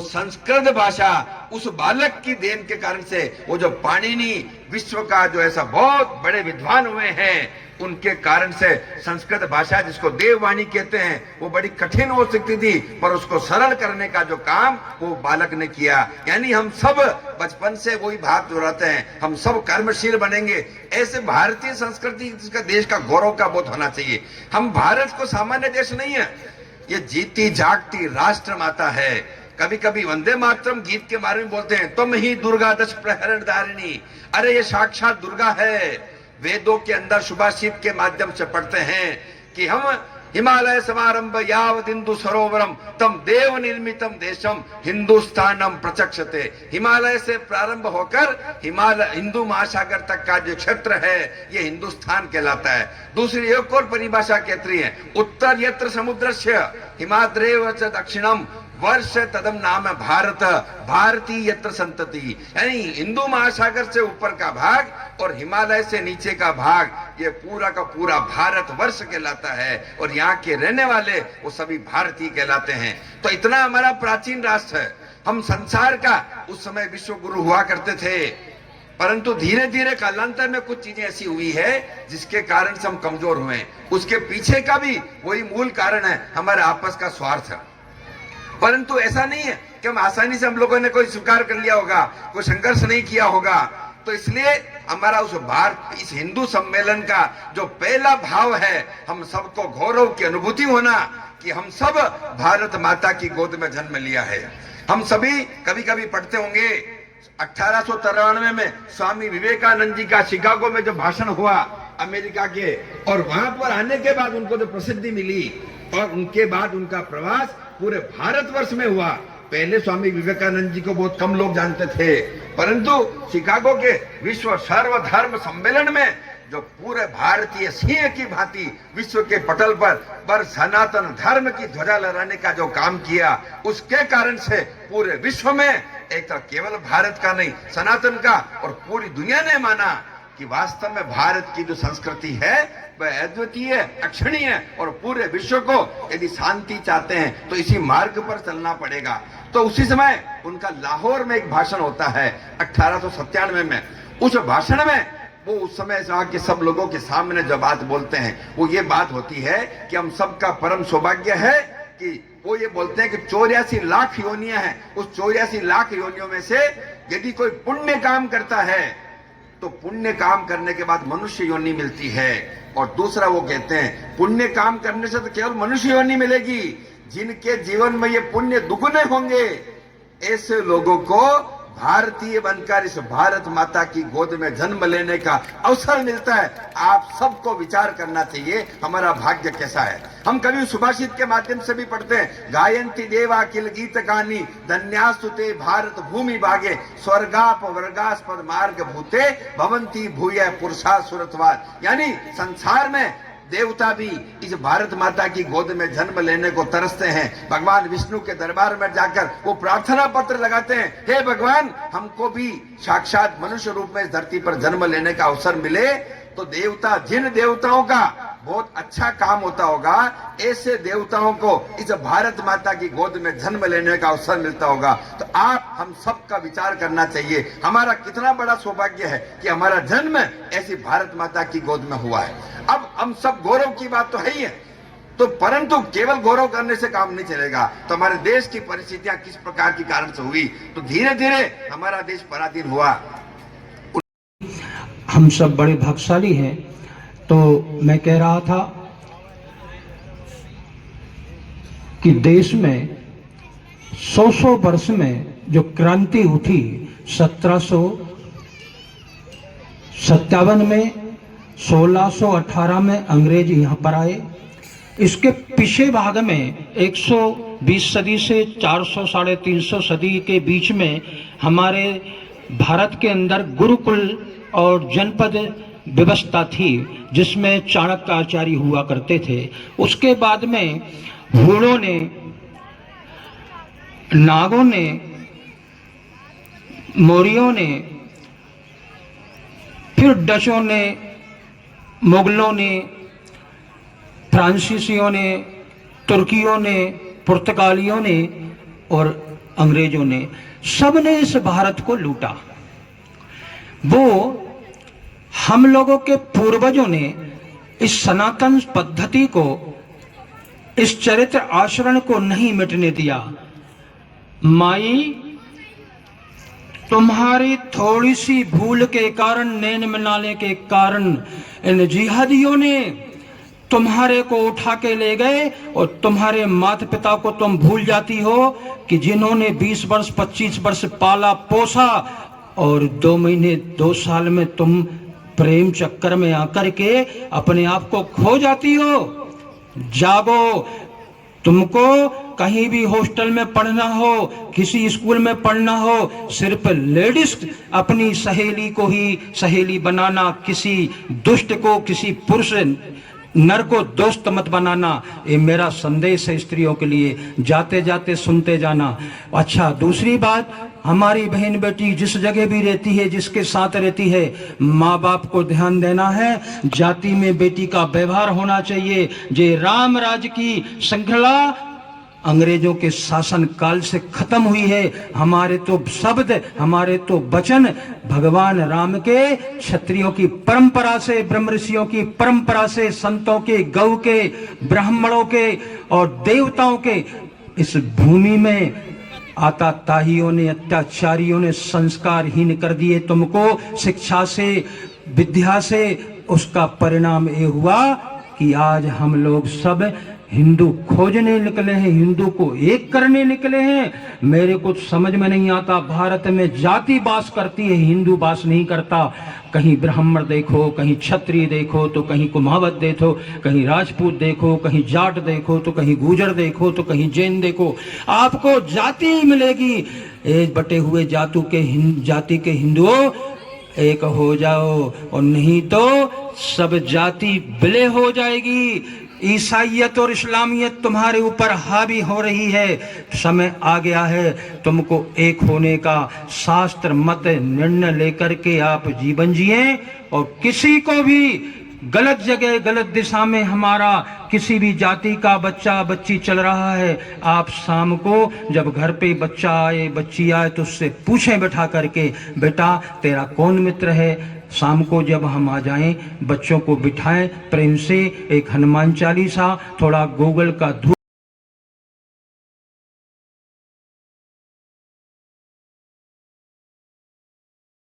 संस्कृत भाषा उस बालक की देन के कारण से, वो जो पाणिनि विश्व का जो ऐसा बहुत बड़े विद्वान हुए हैं, उनके कारण से संस्कृत भाषा जिसको देववाणी कहते हैं वो बड़ी कठिन हो सकती थी, पर उसको सरल करने का जो काम वो बालक ने किया। यानी हम सब बचपन से वही बात दोहराते हैं, हम सब कर्मशील बनेंगे। ऐसे भारतीय संस्कृति जिसका देश का गौरव का बोध होना चाहिए। हम भारत को सामान्य देश नहीं है, ये जीती जागती राष्ट्र माता है। कभी कभी वंदे मातरम गीत के बारे में बोलते हैं, तुम ही दुर्गा दश प्रहरण धारिणी। अरे ये साक्षात दुर्गा है। वेदों के अंदर सुभाषित के माध्यम से पढ़ते हैं कि हम हिमालय समारंभ यावद हिंदू सरोवरम तम देव निर्मितम देशम हिंदुस्तानम प्रचक्षते। हिमालय से प्रारंभ होकर हिंदू महासागर तक का जो क्षेत्र है ये हिंदुस्तान कहलाता है। दूसरी एक और परिभाषा कहती है, उत्तर यत्र समुद्रस्य हिमाद्रेव च दक्षिणम वर्ष तदम नाम भारत भारतीय यत्र संतति। यानी हिंदू महासागर से ऊपर का भाग और हिमालय से नीचे का भाग ये पूरा का पूरा भारत वर्ष कहलाता है, और यहाँ के रहने वाले वो सभी भारतीय कहलाते हैं। तो इतना हमारा प्राचीन राष्ट्र है। हम संसार का उस समय विश्व गुरु हुआ करते थे, परंतु धीरे धीरे कालांतर में कुछ चीजें ऐसी हुई है जिसके कारण से हम कमजोर हुए। उसके पीछे का भी वही मूल कारण है, हमारे आपस का स्वार्थ है। परंतु ऐसा नहीं है कि हम आसानी से हम लोगों ने कोई स्वीकार कर लिया होगा, कोई संघर्ष नहीं किया होगा। तो इसलिए हमारा उस भारत इस हिंदू सम्मेलन का जो पहला भाव है, हम सबको गौरव की अनुभूति होना कि हम सब भारत माता की गोद में जन्म लिया है। हम सभी कभी कभी पढ़ते होंगे 1893 में स्वामी विवेकानंद जी का शिकागो में जो भाषण हुआ अमेरिका के, और वहां पर आने के बाद उनको जो प्रसिद्धि मिली और उनके बाद उनका प्रवास पूरे भारतवर्ष में हुआ। पहले स्वामी विवेकानंद जी को बहुत कम लोग जानते थे, परंतु शिकागो के विश्व सर्वधर्म सम्मेलन में जो पूरे भारतीय सिंह की भांति विश्व के पटल पर सनातन धर्म की ध्वजा लहराने का जो काम किया, उसके कारण से पूरे विश्व में एक तो केवल भारत का नहीं सनातन का और पूरी दुनिया ने माना कि वास्तव में भारत की जो संस्कृति है वह अद्वितीय अक्षणीय है, और पूरे विश्व को यदि शांति चाहते हैं तो इसी मार्ग पर चलना पड़ेगा। तो उसी समय उनका लाहौर में एक भाषण होता है 1897 में। उस भाषण में वो उस समय के सब लोगों के सामने जो बात बोलते हैं वो ये बात होती है कि हम सबका परम सौभाग्य है कि वो ये बोलते हैं कि 84 लाख योनियां हैं। उस 84 लाख योनियों में से यदि कोई पुण्य काम करता है तो पुण्य काम करने के बाद मनुष्य योनि मिलती है। और दूसरा वो कहते हैं पुण्य काम करने से तो केवल मनुष्य योनि मिलेगी, जिनके जीवन में ये पुण्य दुगुने होंगे ऐसे लोगों को भारतीय बनकर इस भारत माता की गोद में जन्म लेने का अवसर मिलता है। आप सबको विचार करना चाहिए हमारा भाग्य कैसा है। हम कभी सुभाषित के माध्यम से भी पढ़ते हैं, गायंती देवा किल गीत कहानी धन्यास्तुते भारत भूमि भागे स्वर्गाप वर्गास्पद मार्ग भूते भवंती भूय पुरुषा सुरतवाद। यानी संसार में देवता भी इस भारत माता की गोद में जन्म लेने को तरसते हैं। भगवान विष्णु के दरबार में जाकर वो प्रार्थना पत्र लगाते हैं, हे भगवान हमको भी साक्षात मनुष्य रूप में इस धरती पर जन्म लेने का अवसर मिले। तो देवता जिन देवताओं का बहुत अच्छा काम होता होगा ऐसे देवताओं को इस भारत माता की गोद में जन्म लेने का अवसर मिलता होगा। तो आप हम सब का विचार करना चाहिए हमारा कितना बड़ा सौभाग्य है कि हमारा जन्म ऐसी भारत माता की गोद में हुआ है। अब हम सब गौरव की बात तो है ही है, तो परंतु केवल गौरव करने से काम नहीं चलेगा। तो हमारे देश की परिस्थितियां किस प्रकार की कारण से हुई, तो धीरे धीरे हमारा देश पराधीन हुआ। हम सब बड़े भाग्यशाली हैं। तो मैं कह रहा था कि देश में 100 वर्ष में जो क्रांति उठी 1757 में, 1618 में अंग्रेज यहाँ पर आए। इसके पीछे भाग में 120 सदी से 400 साढ़े 300 सदी के बीच में हमारे भारत के अंदर गुरुकुल और जनपद व्यवस्था थी, जिसमें चाणक्य आचार्य हुआ करते थे। उसके बाद में हूणों ने, नागों ने, मौर्यों ने, फिर डचों ने, मुगलों ने, फ्रांसीसियों ने, तुर्कियों ने, पुर्तगालियों ने और अंग्रेजों ने, सबने इस भारत को लूटा। वो हम लोगों के पूर्वजों ने इस सनातन पद्धति को, इस चरित्र आचरण को नहीं मिटने दिया। माई, तुम्हारी थोड़ी सी भूल के कारण, नैन मिलाने के कारण इन जिहादियों ने तुम्हारे को उठा के ले गए और तुम्हारे माता पिता को तुम भूल जाती हो कि जिन्होंने 20 वर्ष 25 वर्ष पाला पोसा, और 2 महीने 2 साल में तुम प्रेम चक्कर में आकर के अपने आप को खो जाती हो। जागो, तुमको कहीं भी हॉस्टल में पढ़ना हो, किसी स्कूल में पढ़ना हो, सिर्फ लेडीज अपनी सहेली को ही सहेली बनाना, किसी दुष्ट को, किसी पुरुष नर को दोस्त मत बनाना। ये मेरा संदेश है स्त्रियों के लिए, जाते जाते सुनते जाना। अच्छा, दूसरी बात, हमारी बहन बेटी जिस जगह भी रहती है, जिसके साथ रहती है, माँ बाप को ध्यान देना है। जाति में बेटी का व्यवहार होना चाहिए। जे राम राज की श्रृंखला अंग्रेजों के शासन काल से खत्म हुई है। हमारे तो शब्द, हमारे तो वचन भगवान राम के, क्षत्रियों की परंपरा से, ब्रह्म ऋषियों की परंपरा से, संतों के, गौ के, ब्राह्मणों के और देवताओं के इस भूमि में आताताहियों ने, अत्याचारियों ने संस्कारहीन कर दिए तुमको शिक्षा से, विद्या से। उसका परिणाम ये हुआ कि आज हम लोग सब हिंदू खोजने निकले हैं, हिंदू को एक करने निकले हैं। मेरे कुछ समझ में नहीं आता, भारत में जाति बास करती है, हिंदू बास नहीं करता। कहीं ब्राह्मण देखो, कहीं क्षत्रिय देखो, तो कहीं कुमावत देखो, कहीं राजपूत देखो, कहीं जाट देखो, तो कहीं गुर्जर देखो, तो कहीं जैन देखो। आपको जाति मिलेगी। एक बटे हुए जाति के हिंदुओं, एक हो जाओ, और नहीं तो सब जाति विलय हो जाएगी। ईसाइयत और इस्लामियत तुम्हारे ऊपर हावी हो रही है। समय आ गया है तुमको एक होने का। शास्त्र मत निर्णय लेकर के आप जीवन जिए, और किसी को भी गलत जगह, गलत दिशा में हमारा किसी भी जाति का बच्चा बच्ची चल रहा है, आप शाम को जब घर पे बच्चा आए, बच्ची आए, तो उससे पूछें बैठा करके, बेटा तेरा कौन मित्र है। शाम को जब हम आ जाएं, बच्चों को बिठाएं प्रेम से, एक हनुमान चालीसा, थोड़ा गूगल का धूप